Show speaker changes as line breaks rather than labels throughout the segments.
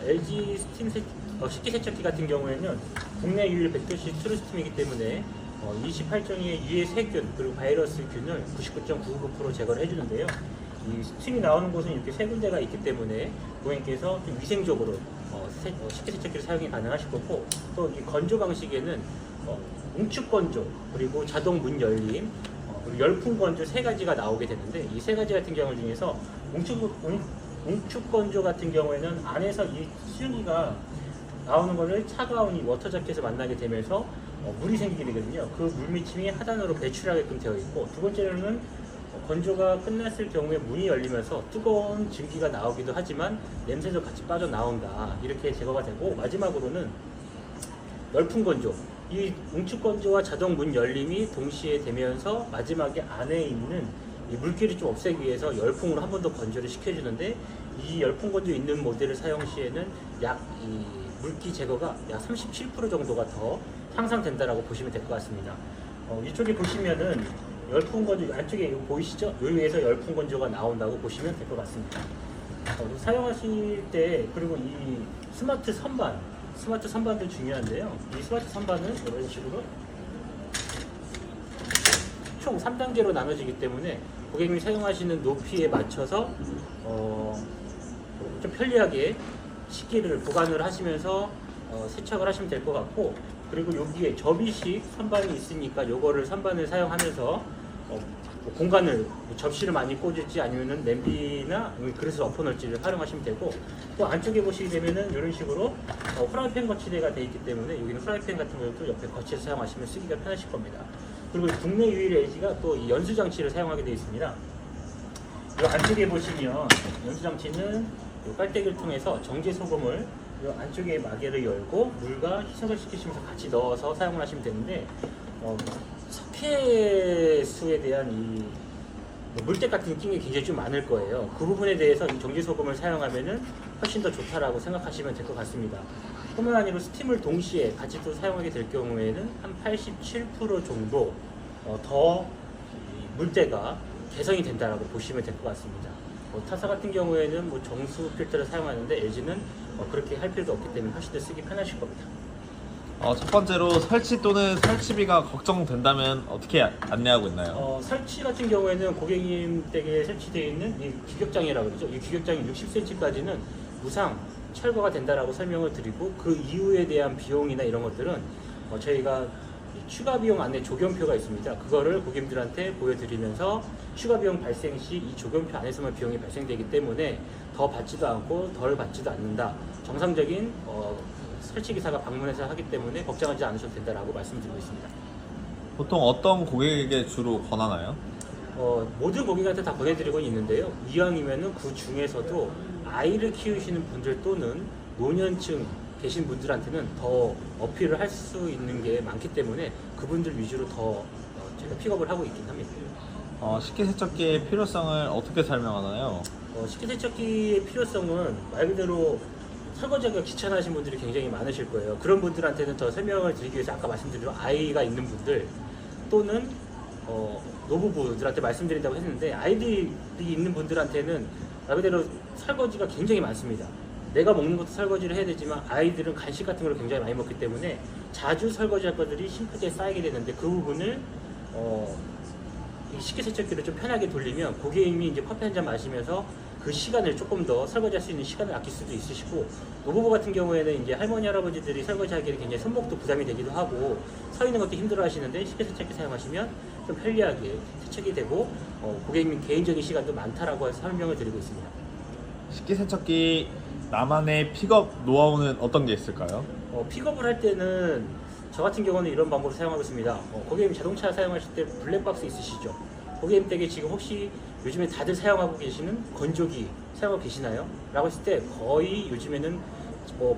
LG 스팀 식기세척기 같은 경우에는 국내 유일 100도씨 트루스팀이기 때문에 28종의 유해 세균 그리고 바이러스균을 99.999% 제거를 해주는데요. 이 스팀이 나오는 곳은 이렇게 세 군데가 있기 때문에 고객님께서 좀 위생적으로 식기세척기를 사용이 가능하실 거고, 또 이 건조 방식에는 웅축 건조 그리고 자동 문 열림 그리고 열풍 건조 세 가지가 나오게 되는데, 이 세 가지 같은 경우 중에서 웅축 건조 같은 경우에는 안에서 이 수증기가 나오는 것을 차가운 이 워터 자켓에서 만나게 되면서 물이 생기게 되거든요. 그 물미침이 하단으로 배출하게끔 되어 있고, 두 번째로는 건조가 끝났을 경우에 문이 열리면서 뜨거운 증기가 나오기도 하지만 냄새도 같이 빠져나온다, 이렇게 제거가 되고, 마지막으로는 열풍 건조, 이 웅축 건조와 자동 문 열림이 동시에 되면서 마지막에 안에 있는 이 물기를 좀 없애기 위해서 열풍으로 한 번 더 건조를 시켜주는데, 이 열풍 건조 있는 모델을 사용 시에는 이 물기 제거가 약 37% 정도가 더 향상된다라고 보시면 될 것 같습니다. 이쪽에 보시면은 열풍 건조 안쪽에 이거 보이시죠? 여기에서 열풍 건조가 나온다고 보시면 될 것 같습니다. 사용하실 때, 그리고 이 스마트 선반도 중요한데요. 이 스마트 선반은 이런 식으로 총 3단계로 나눠지기 때문에 고객님이 사용하시는 높이에 맞춰서 좀 편리하게 식기를 보관을 하시면서 세척을 하시면 될 것 같고, 그리고 여기에 접이식 선반이 있으니까 요거를 선반을 사용하면서 공간을 접시를 많이 꽂을지 아니면은 냄비나 그릇을 엎어놓을지를 활용하시면 되고, 또 안쪽에 보시게 되면은 이런 식으로 프라이팬 거치대가 되어 있기 때문에 여기는 프라이팬 같은 것도 옆에 거치해서 사용하시면 쓰기가 편하실 겁니다. 그리고 국내 유일 LG가 또 이 연수 장치를 사용하게 되어 있습니다. 이 안쪽에 보시면 연수 장치는 이 빨대기를 통해서 정제 소금을 이 안쪽에 마개를 열고 물과 희석을 시키시면서 같이 넣어서 사용을 하시면 되는데, 석회수에 대한 이 물때 같은 느낌이 굉장히 좀 많을 거예요. 그 부분에 대해서 이 정제 소금을 사용하면은 훨씬 더 좋다라고 생각하시면 될 것 같습니다. 뿐만 아니라 스팀을 동시에 같이 또 사용하게 될 경우에는 한 87% 정도 더 물때가 개선이 된다라고 보시면 될 것 같습니다. 타사 같은 경우에는 정수 필터를 사용하는데 LG는 그렇게 할 필요도 없기 때문에 훨씬 더 쓰기 편하실 겁니다.
첫 번째로 설치 또는 설치비가 걱정된다면 어떻게 안내하고 있나요?
설치 같은 경우에는 고객님 댁에 설치되어 있는 이 규격장이라고 그러죠. 이 규격장이 60cm까지는 무상 철거가 된다라고 설명을 드리고, 그 이후에 대한 비용이나 이런 것들은 저희가 추가 비용 안내 조견표가 있습니다. 그거를 고객님들한테 보여드리면서 추가 비용 발생 시 이 조견표 안에서만 비용이 발생되기 때문에 더 받지도 않고 덜 받지도 않는다. 정상적인 설치기사가 방문해서 하기 때문에 걱정하지 않으셔도 된다라고 말씀드리고 있습니다.
보통 어떤 고객에게 주로 권하나요?
모든 고객한테 다 보내드리고 있는데요. 이왕이면은 그 중에서도 아이를 키우시는 분들 또는 노년층 계신 분들한테는 더 어필을 할 수 있는 게 많기 때문에 그분들 위주로 더 제가 픽업을 하고 있긴 합니다.
식기세척기의 필요성을 어떻게 설명하나요?
식기세척기의 필요성은 말 그대로 설거지하기가 귀찮아하신 분들이 굉장히 많으실 거예요. 그런 분들한테는 더 설명을 드리기 위해서 아까 말씀드린 아이가 있는 분들 또는 노부부들한테 말씀드린다고 했는데, 아이들이 있는 분들한테는 말 그대로 설거지가 굉장히 많습니다. 내가 먹는 것도 설거지를 해야 되지만 아이들은 간식 같은 걸 굉장히 많이 먹기 때문에 자주 설거지할 것들이 싱크대에 쌓이게 되는데, 그 부분을 이 식기세척기를 좀 편하게 돌리면 고객님이 이제 커피 한 잔 마시면서 그 시간을 조금 더 설거지할 수 있는 시간을 아낄 수도 있으시고, 노부부 같은 경우에는 이제 할머니 할아버지들이 설거지하기에 굉장히 손목도 부담이 되기도 하고 서 있는 것도 힘들어 하시는데, 식기세척기 사용하시면 좀 편리하게 세척이 되고 고객님 개인적인 시간도 많다라고 해서 설명을 드리고 있습니다.
식기세척기 나만의 픽업 노하우는 어떤 게 있을까요?
픽업을 할 때는 저 같은 경우는 이런 방법을 사용하고 있습니다. 고객님 자동차 사용하실 때 블랙박스 있으시죠? 고객님 댁에 지금 혹시 요즘에 다들 사용하고 계시는 건조기 사용하고 계시나요? 라고 했을 때 거의 요즘에는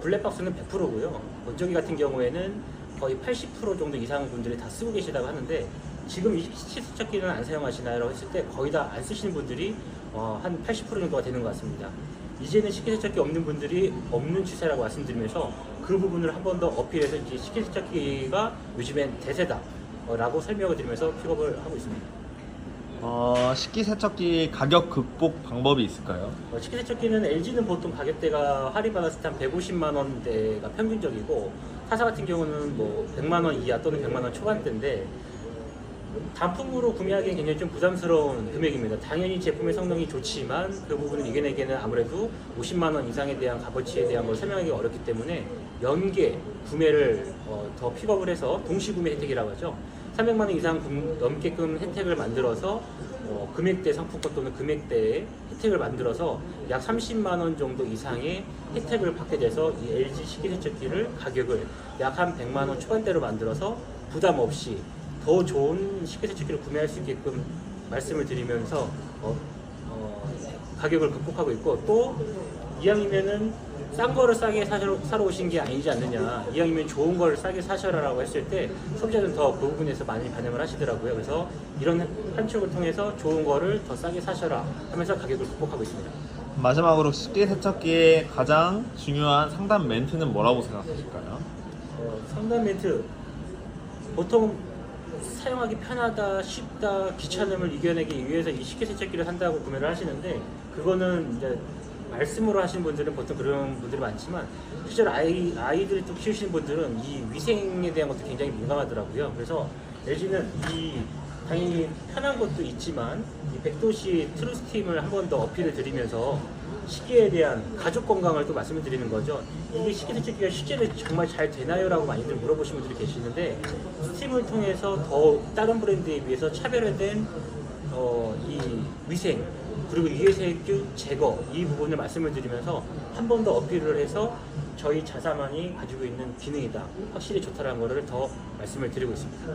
블랙박스는 100%고요. 건조기 같은 경우에는 거의 80% 정도 이상 분들이 다 쓰고 계시다고 하는데, 지금 이 식기세척기는 안 사용하시나요? 라고 했을 때 거의 다 안 쓰시는 분들이 한 80% 정도가 되는 것 같습니다. 이제는 식기세척기 없는 분들이 없는 추세라고 말씀드리면서 그 부분을 한 번 더 어필해서 이제 식기세척기가 요즘엔 대세다 라고 설명을 드리면서 픽업을 하고 있습니다.
식기세척기 가격 극복 방법이 있을까요?
식기세척기는 LG는 보통 가격대가 할인 받았을 때 한 150만 원대가 평균적이고 타사 같은 경우는 뭐 100만 원 이하 또는 100만 원 초반대인데 단품으로 구매하기엔 굉장히 좀 부담스러운 금액입니다. 당연히 제품의 성능이 좋지만 그 부분을 이겨내기에는 아무래도 50만 원 이상에 대한 값어치에 대한 걸 설명하기가 어렵기 때문에 연계 구매를 더 픽업을 해서 동시 구매 혜택이라고 하죠. 300만 원 이상 넘게끔 혜택을 만들어서 금액대 상품권 또는 금액대의 혜택을 만들어서 약 30만 원 정도 이상의 혜택을 받게 돼서 이 LG 식기세척기를 가격을 약 한 100만 원 초반대로 만들어서 부담 없이 더 좋은 식기세척기를 구매할 수 있게끔 말씀을 드리면서 가격을 극복하고 있고, 또 이왕이면은 싼 거를 싸게 사러 오신 게 아니지 않느냐, 이왕이면 좋은 걸 싸게 사셔라라고 했을 때 소비자들은 더 그 부분에서 많이 반영을 하시더라고요. 그래서 이런 한축을 통해서 좋은 거를 더 싸게 사셔라 하면서 가격을 극복하고 있습니다.
마지막으로 식기세척기의 가장 중요한 상담 멘트는 뭐라고 생각하실까요?
상담 멘트, 보통 사용하기 편하다, 쉽다, 귀찮음을 이겨내기 위해서 이 식기세척기를 산다고 구매를 하시는데, 그거는 이제 말씀으로 하시는 분들은 보통 그런 분들이 많지만 실제로 아이들 또 키우시는 분들은 이 위생에 대한 것도 굉장히 민감하더라고요. 그래서 LG는 당연히 편한 것도 있지만 이 100도씨 트루스팀을 한 번 더 어필을 드리면서 식기에 대한 가족 건강을 또 말씀을 드리는 거죠. 이게 식기세척기가 실제로 정말 잘 되나요? 라고 많이들 물어보시는 분들이 계시는데, 스팀을 통해서 더 다른 브랜드에 비해서 차별화된 이 위생 그리고 유해세균 제거, 이 부분을 말씀을 드리면서 한 번 더 어필을 해서 저희 자사만이 가지고 있는 기능이다, 확실히 좋다라는 거를 더 말씀을 드리고 있습니다.